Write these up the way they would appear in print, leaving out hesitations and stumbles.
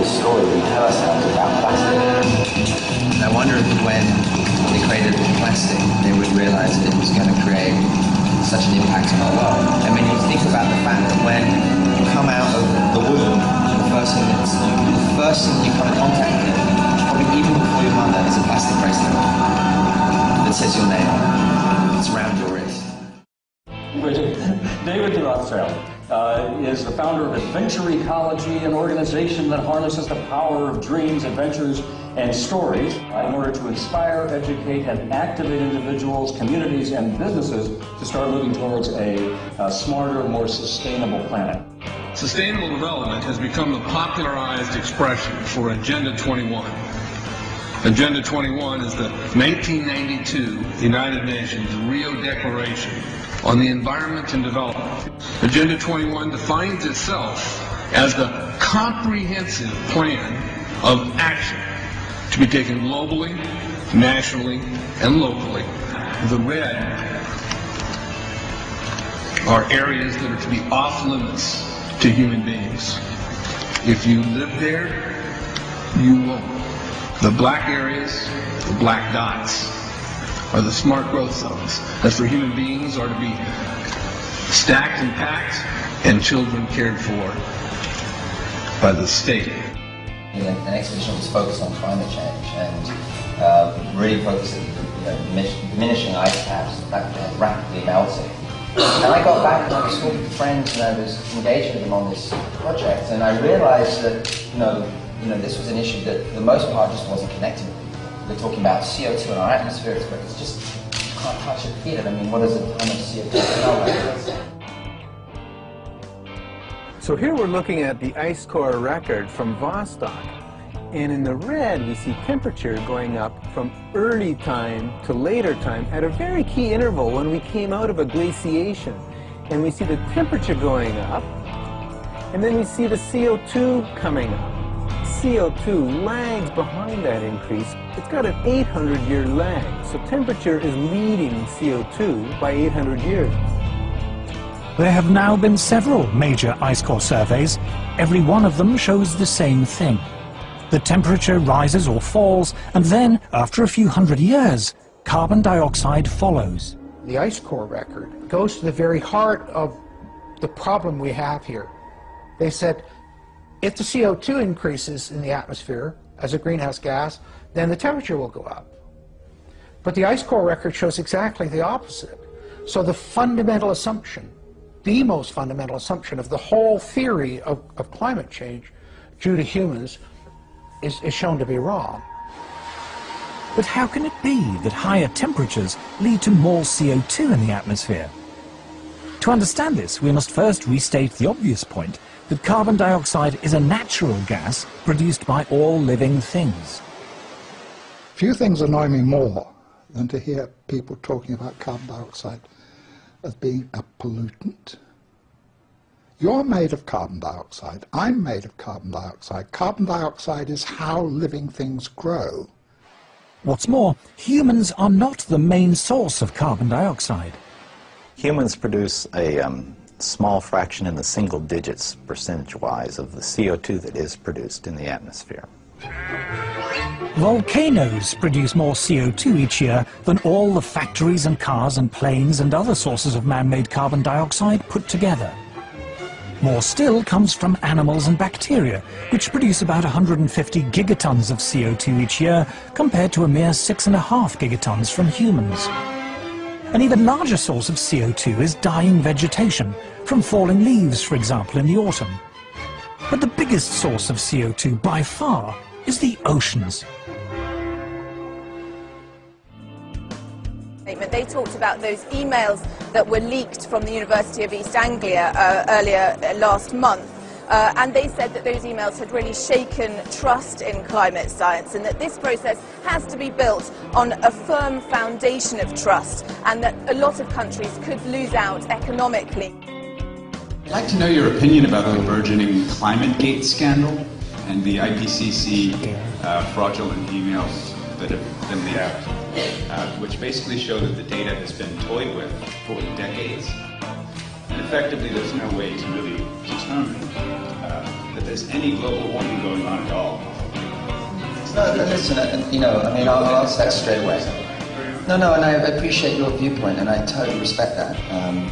the story we tell ourselves about plastic. I wonder if when they created plastic, they would realize that it was going to create such an impact on our world. I mean, you think about the fact that when you come out of the womb, the first thing you come in contact with, probably even before your mother, is a plastic bracelet that says your name on it. It's around your wrist. David de Rothschild is the founder of Adventure Ecology, an organization that harnesses the power of dreams, adventures, and stories in order to inspire, educate, and activate individuals, communities, and businesses to start moving towards a smarter, more sustainable planet. Sustainable development has become the popularized expression for Agenda 21. Agenda 21 is the 1992 United Nations Rio Declaration on the Environment and Development. Agenda 21 defines itself as the comprehensive plan of action to be taken globally, nationally, and locally. The red are areas that are to be off limits to human beings. If you live there, you won't. The black areas, the black dots, are the smart growth zones that for human beings are to be stacked and packed and children cared for by the state. An exhibition was focused on climate change and really focused on diminishing ice caps, the fact that they're rapidly melting. And I got back and I was talking to friends and I was engaged with them on this project, and I realized that this was an issue that for the most part just wasn't connected with people. We're talking about CO2 in our atmosphere, but it's just, you can't touch it, feel it. I mean, what does a ton of CO2 smell like? So here we're looking at the ice core record from Vostok. And in the red, we see temperature going up from early time to later time at a very key interval when we came out of a glaciation. And we see the temperature going up, and then we see the CO2 coming up. CO2 lags behind that increase. It's got an 800-year lag, so temperature is leading CO2 by 800 years. There have now been several major ice core surveys. Every one of them shows the same thing. The temperature rises or falls, and then, after a few hundred years, carbon dioxide follows. The ice core record goes to the very heart of the problem we have here. They said, if the CO2 increases in the atmosphere as a greenhouse gas, then the temperature will go up. But the ice core record shows exactly the opposite. So the fundamental assumption, the most fundamental assumption of the whole theory of climate change due to humans is shown to be wrong. But how can it be that higher temperatures lead to more CO2 in the atmosphere? To understand this, we must first restate the obvious point that carbon dioxide is a natural gas produced by all living things. Few things annoy me more than to hear people talking about carbon dioxide as being a pollutant. You're made of carbon dioxide. I'm made of carbon dioxide. Carbon dioxide is how living things grow. What's more, humans are not the main source of carbon dioxide. Humans produce a small fraction in the single digits percentage-wise of the CO2 that is produced in the atmosphere. Volcanoes produce more CO2 each year than all the factories and cars and planes and other sources of man-made carbon dioxide put together. More still comes from animals and bacteria, which produce about 150 gigatons of CO2 each year, compared to a mere 6.5 gigatons from humans. An even larger source of CO2 is dying vegetation, from falling leaves, for example, in the autumn. But the biggest source of CO2 by far is the oceans. They talked about those emails that were leaked from the University of East Anglia earlier last month. And they said that those emails had really shaken trust in climate science, and that this process has to be built on a firm foundation of trust, and that a lot of countries could lose out economically. I'd like to know your opinion about the burgeoning ClimateGate scandal and the IPCC fraudulent emails that have been leaked out, which basically show that the data has been toyed with for decades. And effectively, there's no way to really determine that there's any global warming going on at all. No, listen, you know, I mean, I'll answer that straight away. No, and I appreciate your viewpoint, and I totally respect that.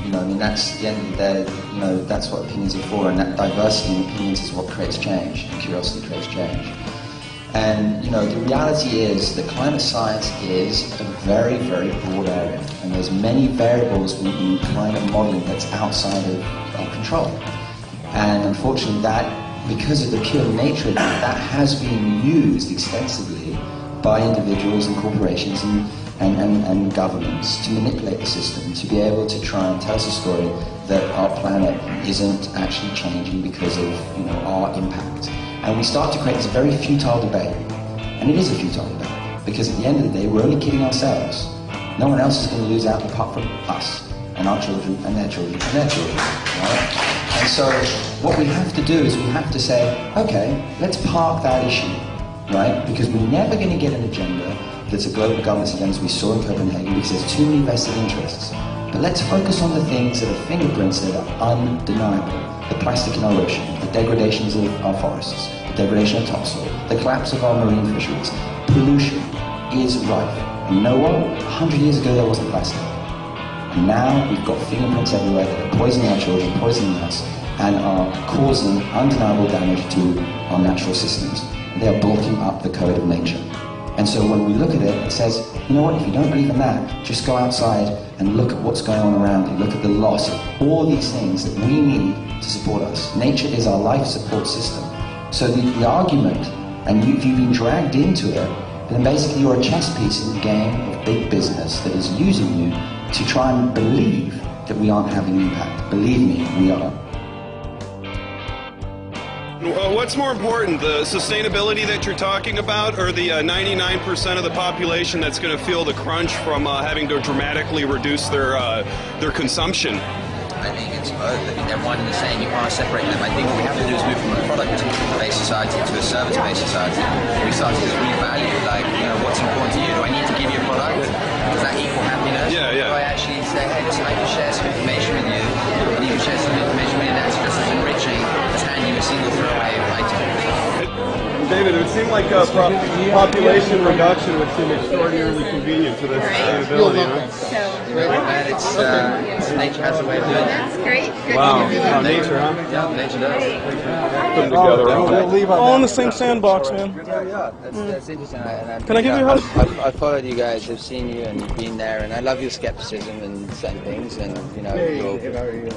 You know, I mean, that's the end of the day, you know, that's what opinions are for, and that diversity in opinions is what creates change, and curiosity creates change. And, you know, the reality is that climate science is a very, very broad area, and there's many variables in climate modeling that's outside of our control. And unfortunately, that, because of the pure nature of that has been used extensively by individuals and corporations and governments to manipulate the system, to be able to try and tell us a story that our planet isn't actually changing because of, you know, our impact. And we start to create this very futile debate. And it is a futile debate, because at the end of the day, we're only kidding ourselves. No one else is going to lose out apart from us, and our children, and their children, and their children. Right? And so what we have to do is we have to say, okay, let's park that issue, right? Because we're never going to get an agenda that's a global governance agenda, as we saw in Copenhagen, because there's too many vested interests. But let's focus on the things that are fingerprints that are undeniable. The plastic in our ocean, the degradations of our forests, the degradation of topsoil, the collapse of our marine fisheries. Pollution is rife. And you know what? 100 years ago there wasn't plastic. And now we've got fingerprints everywhere that are poisoning our children, poisoning us, and are causing undeniable damage to our natural systems. They are blocking up the code of nature. And so when we look at it, it says, you know what, if you don't believe in that, just go outside and look at what's going on around you. Look at the loss of all these things that we need to support us. Nature is our life support system. So the argument, and if you've been dragged into it, then basically you're a chess piece in the game of big business that is using you to try and believe that we aren't having an impact. Believe me, we are. What's more important, the sustainability that you're talking about, or the 99% of the population that's going to feel the crunch from having to dramatically reduce their consumption? I think it's both. I think they're one and the same. You can't separate them. I think what we have to do is move from a product-based society to a service-based society. We start to revalue, like, you know, what's important to you. Do I need to give you a product? Does that equal happiness? Yeah. Do I actually say, hey, listen, I can share some information with you, and you can share some information with you that's just as enriching as handing you a single throwaway item? David, it would seem like population reduction would seem extraordinarily convenient to this sustainability. Nature has a way of doing that. That's great. Good. Wow, nature, huh? Yeah, nature does. Put them together. All in the same sandbox, man. Yeah, that's interesting. Can I give you a hug? I've followed you guys, I've seen you, and you've been there, and I love your skepticism and certain things, and you know,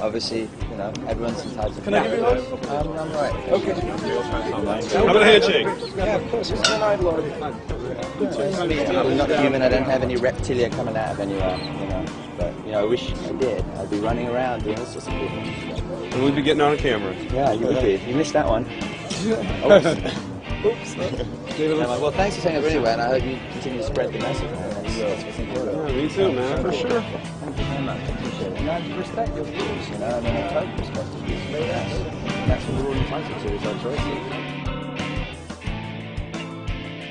obviously, you know, everyone's entitled to. Can I give you a hug? I'm right. Okay. How about a handshake? Yeah, of course. I'm not human. I don't have any reptilia coming out of anywhere, you know. But you know, I wish I did. I'd be running around doing all sorts of things. And we'd be getting on camera. Yeah, you would be. You missed that one. Oops. Well, thanks for saying it anyway, and I hope you continue to spread the message. That's what's important. Yeah, me too, man. For sure. Thank you very much. I appreciate it. And I respect your views, you know. I mean, I totally respect your views. And that's what we're all entitled to, is our choices.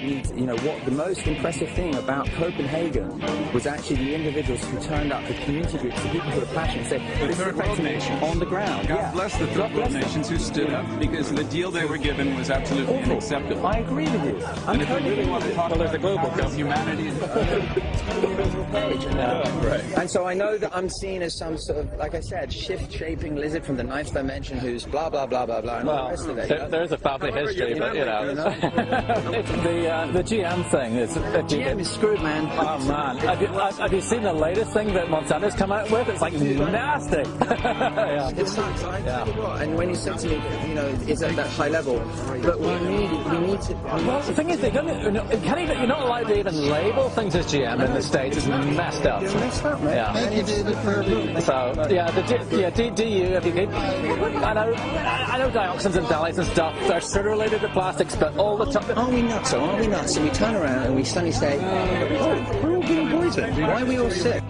You know, what the most impressive thing about Copenhagen was actually the individuals who turned up, the community groups, the people who were passionate, said, this is affecting on the ground. God bless the third world nations who stood up, because the deal they were given was absolutely unacceptable. I agree with you. And if we really want to talk about the global humanity and right. And so I know that I'm seen as some sort of, like I said, shift-shaping lizard from the ninth dimension who's blah, blah, blah, blah, blah, and all the rest of it. There's a family history, but, you know. The GM thing is... GM is screwed, man. Oh, man. Have you seen the latest thing that Monsanto's come out with? It's like nasty. Yeah. It's so exciting. Yeah. And when you said to me, you know, it's at that high level, but we need to... Well, the thing is, they don't, you're not allowed to even label things as GM in the States. It's messed up. It's messed up, man. Yeah. Thank you, David. So, yeah, DU, if you keep... I know dioxins and phthalates and stuff, they're sort of related to plastics, but all the time... Aren't we nuts, though? Aren't we nuts? And we turn around and we suddenly say, oh, we're all getting poisoned. Why are we all sick?